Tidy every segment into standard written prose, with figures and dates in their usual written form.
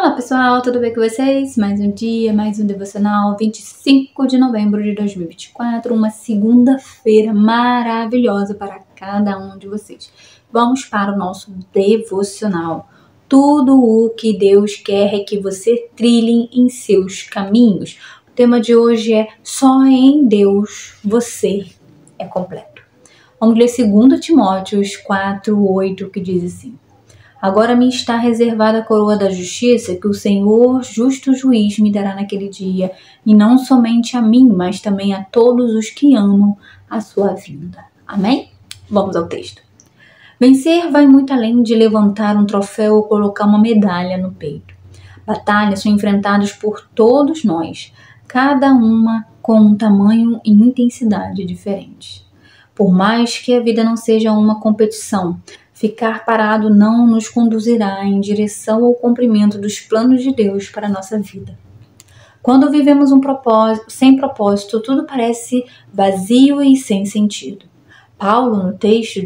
Olá pessoal, tudo bem com vocês? Mais um dia, mais um devocional, 25 de novembro de 2024, uma segunda-feira maravilhosa para cada um de vocês. Vamos para o nosso devocional. Tudo o que Deus quer é que você trilhe em seus caminhos. O tema de hoje é só em Deus você é completo. Vamos ler 2 Timóteo 4:8, que diz assim: Agora me está reservada a coroa da justiça que o Senhor, justo juiz, me dará naquele dia, e não somente a mim, mas também a todos os que amam a sua vinda. Amém? Vamos ao texto. Vencer vai muito além de levantar um troféu ou colocar uma medalha no peito. Batalhas são enfrentadas por todos nós, cada uma com um tamanho e intensidade diferentes. Por mais que a vida não seja uma competição, ficar parado não nos conduzirá em direção ao cumprimento dos planos de Deus para a nossa vida. Quando vivemos sem propósito, tudo parece vazio e sem sentido. Paulo, no texto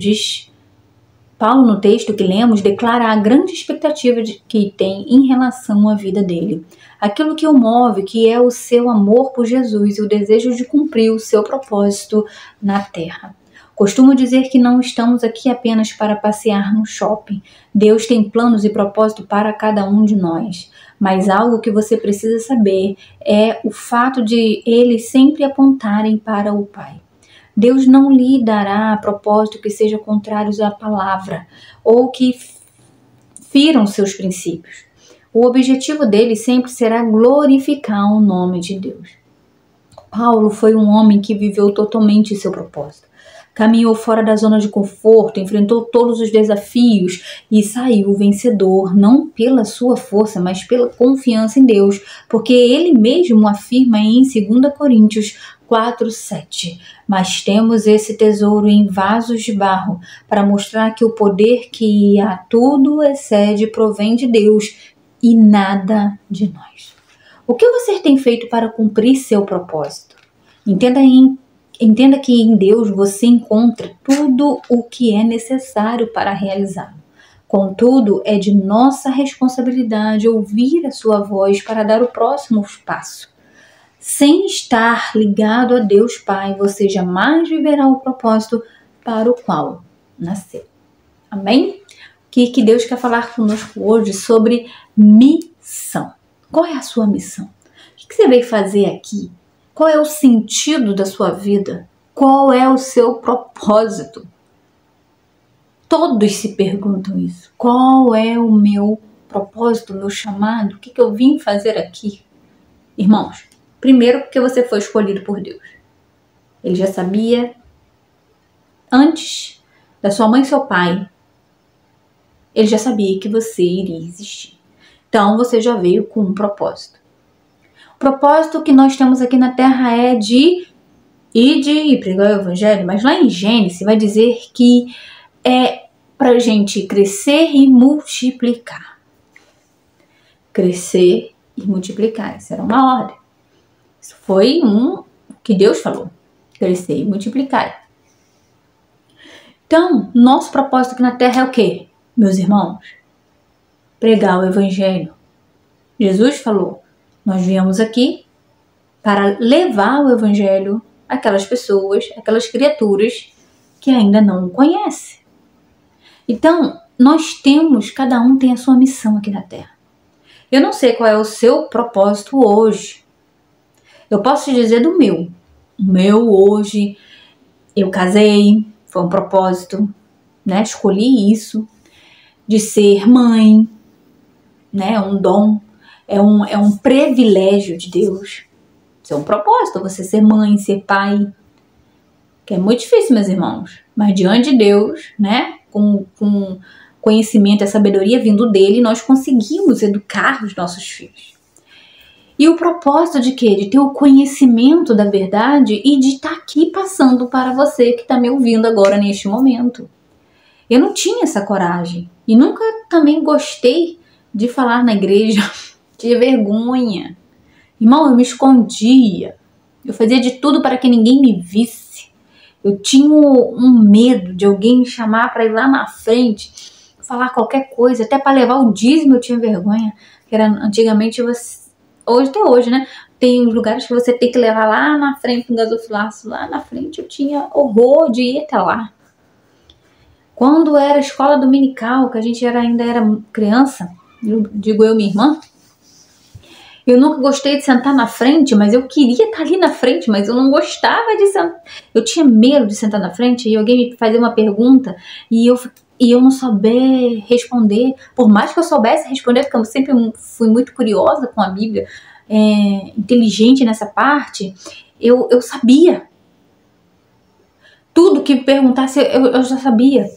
que lemos, declara a grande expectativa que tem em relação à vida dele. Aquilo que o move, que é o seu amor por Jesus e o desejo de cumprir o seu propósito na terra. Costumo dizer que não estamos aqui apenas para passear no shopping. Deus tem planos e propósito para cada um de nós. Mas algo que você precisa saber é o fato de eles sempre apontarem para o Pai. Deus não lhe dará propósito que seja contrários à palavra ou que firam seus princípios. O objetivo dele sempre será glorificar o nome de Deus. Paulo foi um homem que viveu totalmente seu propósito. Caminhou fora da zona de conforto, enfrentou todos os desafios e saiu vencedor, não pela sua força, mas pela confiança em Deus, porque ele mesmo afirma em 2 Coríntios 4:7. Mas temos esse tesouro em vasos de barro, para mostrar que o poder que a tudo excede provém de Deus e nada de nós. O que você tem feito para cumprir seu propósito? Entenda que em Deus você encontra tudo o que é necessário para realizá-lo. Contudo, é de nossa responsabilidade ouvir a sua voz para dar o próximo passo. Sem estar ligado a Deus Pai, você jamais viverá o propósito para o qual nasceu. Amém? Que Deus quer falar conosco hoje sobre missão. Qual é a sua missão? O que você veio fazer aqui? Qual é o sentido da sua vida? Qual é o seu propósito? Todos se perguntam isso. Qual é o meu propósito, o meu chamado? O que eu vim fazer aqui? Irmãos, primeiro porque você foi escolhido por Deus. Ele já sabia antes da sua mãe e seu pai. Ele já sabia que você iria existir. Então você já veio com um propósito. O propósito que nós temos aqui na Terra é de pregar o Evangelho, mas lá em Gênesis vai dizer que é para a gente crescer e multiplicar. Crescer e multiplicar, isso era uma ordem. Isso foi que Deus falou, crescer e multiplicar. Então, nosso propósito aqui na Terra é o quê, meus irmãos? Pregar o Evangelho. Jesus falou, nós viemos aqui para levar o Evangelho àquelas pessoas, àquelas criaturas que ainda não o conhecem. Então, cada um tem a sua missão aqui na Terra. Eu não sei qual é o seu propósito hoje. Eu posso te dizer do meu. O meu hoje, eu casei, foi um propósito, né? Escolhi isso, de ser mãe, né? Um dom. É um privilégio de Deus. Isso é um propósito, você ser mãe, ser pai. Que é muito difícil, meus irmãos. Mas diante de Deus, né? Com conhecimento e sabedoria vindo dele, nós conseguimos educar os nossos filhos. E o propósito de quê? De ter o conhecimento da verdade e de estar aqui passando para você que está me ouvindo agora neste momento. Eu não tinha essa coragem. E nunca também gostei de falar na igreja. Tinha vergonha. Irmão, eu me escondia. Eu fazia de tudo para que ninguém me visse. Eu tinha um medo de alguém me chamar para ir lá na frente, falar qualquer coisa. Até para levar o dízimo eu tinha vergonha. que era antigamente você, hoje até hoje, né? Tem uns lugares que você tem que levar lá na frente um gasofilaço, lá na frente. Eu tinha horror de ir até lá. Quando era escola dominical, que a gente ainda era criança, digo eu, minha irmã, eu nunca gostei de sentar na frente, mas eu queria estar ali na frente, mas eu não gostava de sentar. Eu tinha medo de sentar na frente e alguém me fazer uma pergunta e eu não saber responder. Por mais que eu soubesse responder, porque eu sempre fui muito curiosa com a Bíblia, inteligente nessa parte, eu sabia. Tudo que perguntasse eu já sabia.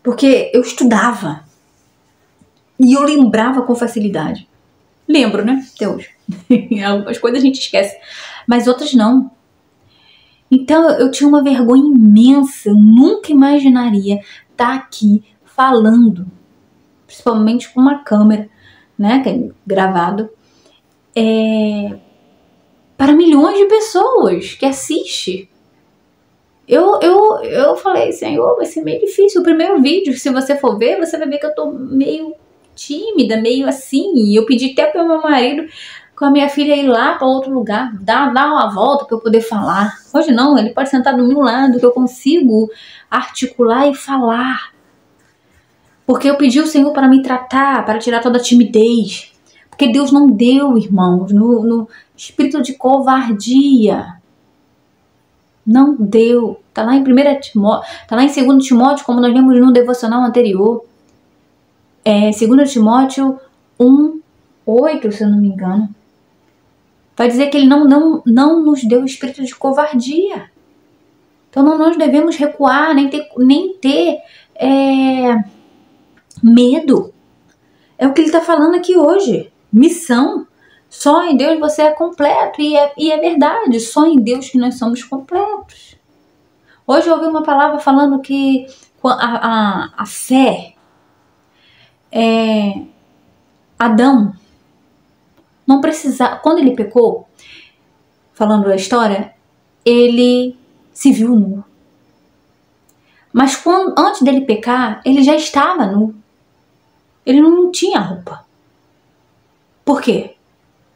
Porque eu estudava. E eu lembrava com facilidade. Lembro, né? Até hoje. Algumas coisas a gente esquece. Mas outras não. Então eu tinha uma vergonha imensa. Eu nunca imaginaria estar aqui falando. Principalmente com uma câmera, né? Que é gravado. Para milhões de pessoas que assistem. Eu falei, Senhor, vai ser meio difícil. O primeiro vídeo, se você for ver, você vai ver que eu tô meio tímida, meio assim. E eu pedi até pro meu marido com a minha filha ir lá para outro lugar, dar uma volta para eu poder falar. Hoje não, ele pode sentar do meu lado, que eu consigo articular e falar. Porque eu pedi ao Senhor para me tratar, para tirar toda a timidez. Porque Deus não deu, irmãos, no espírito de covardia. Não deu. Tá lá em 1 Timóteo, tá lá em 2 Timóteo, como nós lemos no devocional anterior. 2 Timóteo 1:8, se eu não me engano. Vai dizer que ele não nos deu espírito de covardia. Então não nós devemos recuar, nem ter medo. É o que ele está falando aqui hoje. Missão. Só em Deus você é completo. E é verdade. Só em Deus que nós somos completos. Hoje eu ouvi uma palavra falando que a fé, Adão não precisava, quando ele pecou, falando a história, ele se viu nu. Mas antes dele pecar, ele já estava nu. Ele não tinha roupa. Por quê?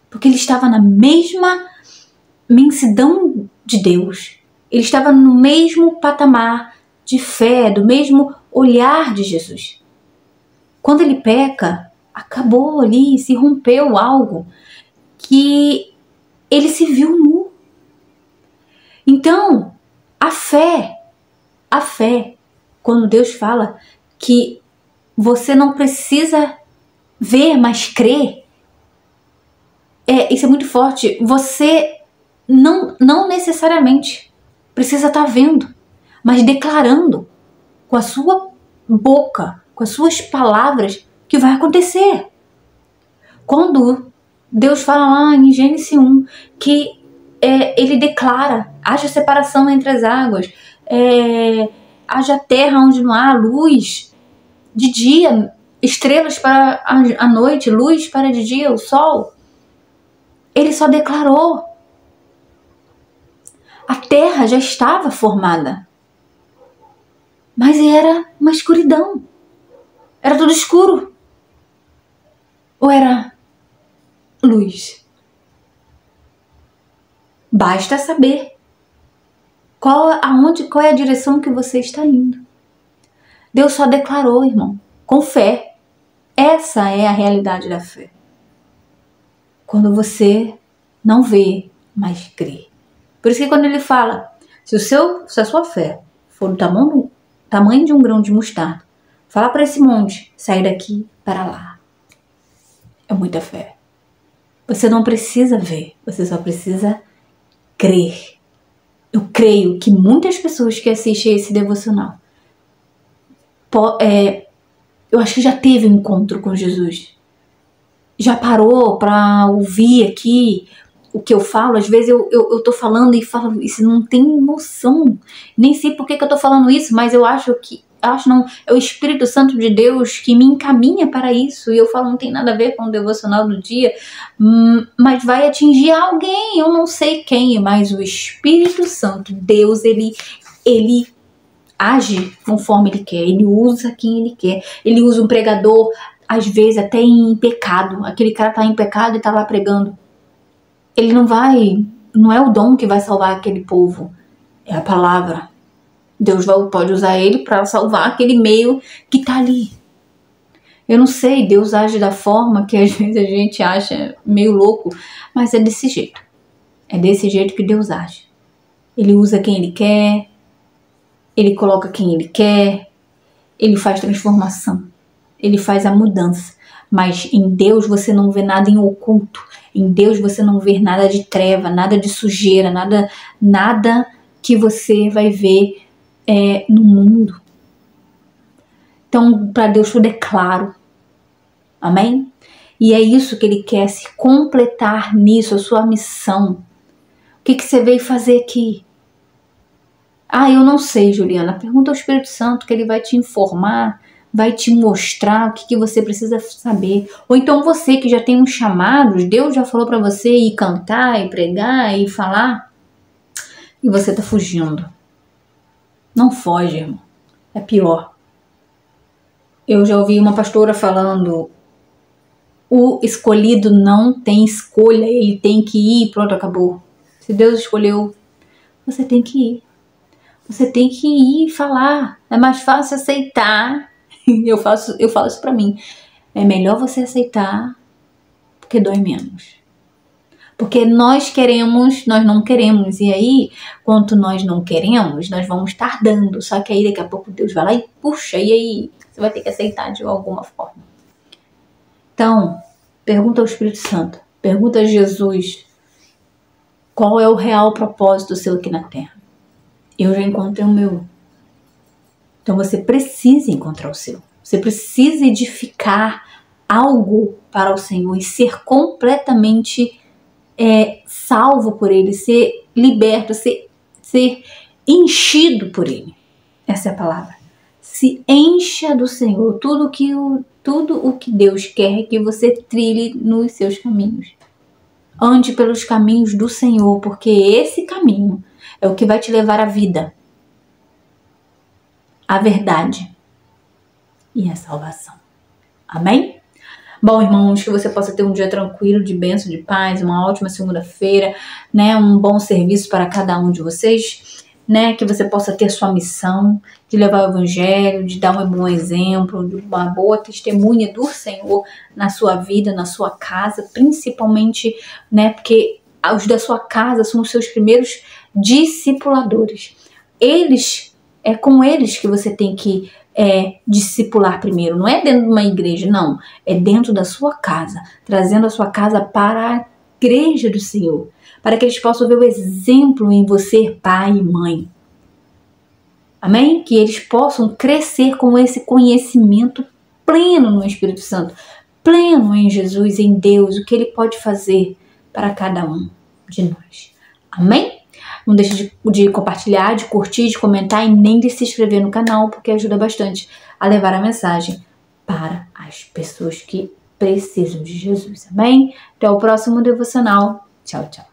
Porque ele estava na mesma imensidão de Deus. Ele estava no mesmo patamar de fé, do mesmo olhar de Jesus. Quando ele peca, acabou ali, se rompeu algo que ele se viu nu. Então, a fé, quando Deus fala que você não precisa ver, mas crer, isso é muito forte. Você não necessariamente precisa estar vendo, mas declarando com a sua boca, com as suas palavras, que vai acontecer. Quando Deus fala lá em Gênesis 1 que ele declara, haja separação entre as águas, haja terra onde não há luz de dia, estrelas para a noite, luz para de dia, o sol. Ele só declarou. A terra já estava formada. Mas era uma escuridão. Era tudo escuro. Ou era luz? Basta saber qual é a direção que você está indo. Deus só declarou, irmão, com fé. Essa é a realidade da fé. Quando você não vê, mas crê. Por isso que quando ele fala, se a sua fé for do tamanho de um grão de mostarda, fala para esse monte, sair daqui para lá. É muita fé. Você não precisa ver, você só precisa crer. Eu creio que muitas pessoas que assistem esse devocional, eu acho que já teve um encontro com Jesus. Já parou para ouvir aqui o que eu falo? Às vezes eu tô falando e falo isso, não tem noção. Nem sei por que eu tô falando isso, mas eu acho não, é o Espírito Santo de Deus que me encaminha para isso. E eu falo, não tem nada a ver com o devocional do dia, mas vai atingir alguém, eu não sei quem, mas o Espírito Santo, Deus, ele age conforme ele quer, ele usa quem ele quer, ele usa um pregador às vezes até em pecado. Aquele cara tá em pecado e tá lá pregando. Ele não é o dom que vai salvar aquele povo, é a palavra. Deus pode usar ele para salvar aquele meio que tá ali. Eu não sei, Deus age da forma que às vezes a gente acha meio louco, mas é desse jeito. É desse jeito que Deus age. Ele usa quem Ele quer, Ele coloca quem Ele quer, Ele faz transformação, Ele faz a mudança. Mas em Deus você não vê nada em oculto. Em Deus você não vê nada de treva, nada de sujeira, nada que você vai ver no mundo. Então, para Deus tudo é claro. Amém? E é isso que Ele quer, se completar nisso, a sua missão. O que você veio fazer aqui? Eu não sei, Juliana. Pergunta ao Espírito Santo, que Ele vai te informar, vai te mostrar o que você precisa saber. Ou então você que já tem uns chamados, Deus já falou para você ir cantar, e pregar, e falar, e você tá fugindo. Não foge, irmão. É pior. Eu já ouvi uma pastora falando: o escolhido não tem escolha, ele tem que ir, pronto, acabou. Se Deus escolheu, você tem que ir. Você tem que ir falar. É mais fácil aceitar. Eu falo isso pra mim. É melhor você aceitar, porque dói menos. Porque nós queremos, nós não queremos. E aí, quanto nós não queremos, nós vamos estar dando. Só que aí daqui a pouco Deus vai lá e puxa. E aí você vai ter que aceitar de alguma forma. Então, pergunta ao Espírito Santo. Pergunta a Jesus. Qual é o real propósito seu aqui na Terra? Eu já encontrei o meu. Então você precisa encontrar o seu. Você precisa edificar algo para o Senhor e ser completamente salvo por Ele, ser liberto, ser enchido por Ele. Essa é a palavra. Se encha do Senhor. Tudo o que Deus quer é que você trilhe nos seus caminhos. Ande pelos caminhos do Senhor, porque esse caminho é o que vai te levar à vida, à verdade e à salvação. Amém? Bom, irmãos, que você possa ter um dia tranquilo, de bênção, de paz, uma ótima segunda-feira, né? Um bom serviço para cada um de vocês, né? Que você possa ter sua missão de levar o evangelho, de dar um bom exemplo, de uma boa testemunha do Senhor na sua vida, na sua casa, principalmente, né? Porque os da sua casa são os seus primeiros discipuladores. É com eles que você tem que discipular primeiro. Não é dentro de uma igreja, não. É dentro da sua casa, trazendo a sua casa para a igreja do Senhor, para que eles possam ver o exemplo em você, pai e mãe. Amém? Que eles possam crescer com esse conhecimento pleno no Espírito Santo, pleno em Jesus, em Deus, o que Ele pode fazer para cada um de nós. Amém? Não deixe de compartilhar, de curtir, de comentar e nem de se inscrever no canal, porque ajuda bastante a levar a mensagem para as pessoas que precisam de Jesus. Amém? Até o próximo devocional. Tchau, tchau.